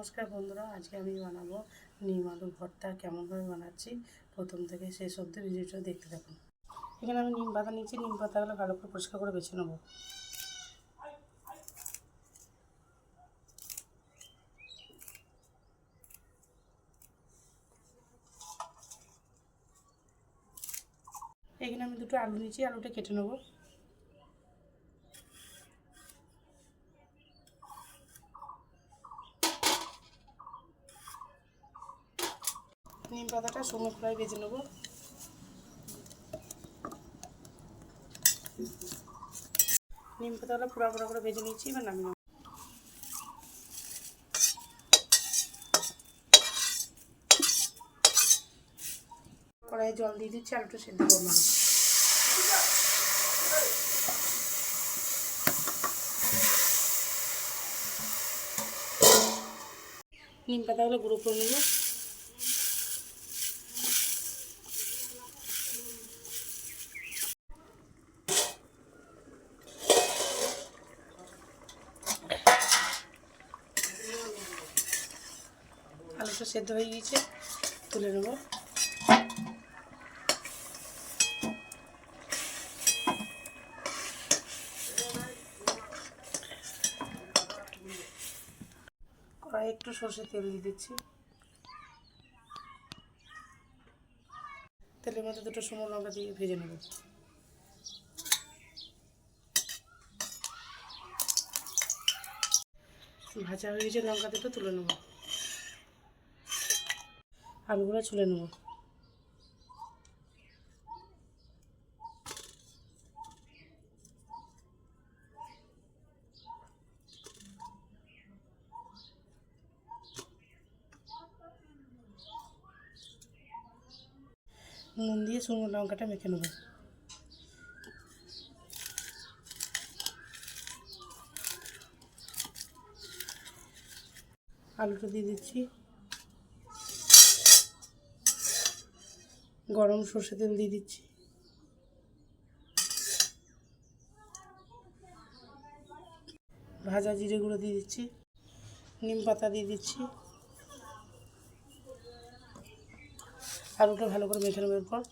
নমস্কার বন্ধুরা, আজকে আমি বানাবো নিম আলুর ভর্তা। কেমনভাবে বানাচ্ছি প্রথম থেকে শেষ অবধি ভিডিওটা দেখতে থাকুন। এখানে আমি নিম পাতা নিয়েছি, নিম পাতাগুলো ভালো করে পরিষ্কার করে বেছে নেবো। এখানে আমি দুটো আলু নিয়েছি, আলুটা কেটে নেবো। নিম পাতাটা শুকনো খোলায় ভেজে নেবো। নিম পাতাগুলো পোড়া পোড়া করে ভেজে নিয়েছি, এবার নামিয়ে নেবো। কড়াইয়ে জল দিয়ে দিচ্ছি, আলুটা সেদ্ধ করে নেবো। নিম পাতাগুলো গুঁড়ো করে নেবো। আলুটা সেদ্ধ হয়ে গিয়েছে, তুলে নেবো। কড়াই একটু সরষের তেল দিয়ে দিচ্ছি। তেলের মধ্যে দুটো শুকনো লঙ্কা দিয়ে ভেজে নেব। ভাজা হয়ে গেছে, লঙ্কা দুটো তুলে নেব। আলুগুলো ছুলে নেব। নুন দিয়ে শুকনো লঙ্কাটা মেখে নেব। আলুটা দিয়ে দিচ্ছি। গরম সর্ষে তেল দিয়ে দিচ্ছি। ভাজা জিরে গুঁড়ো দিয়ে দিচ্ছি। নিম পাতা দিয়ে দিচ্ছি। আলুটা ভালো করে মেখে নেবার পর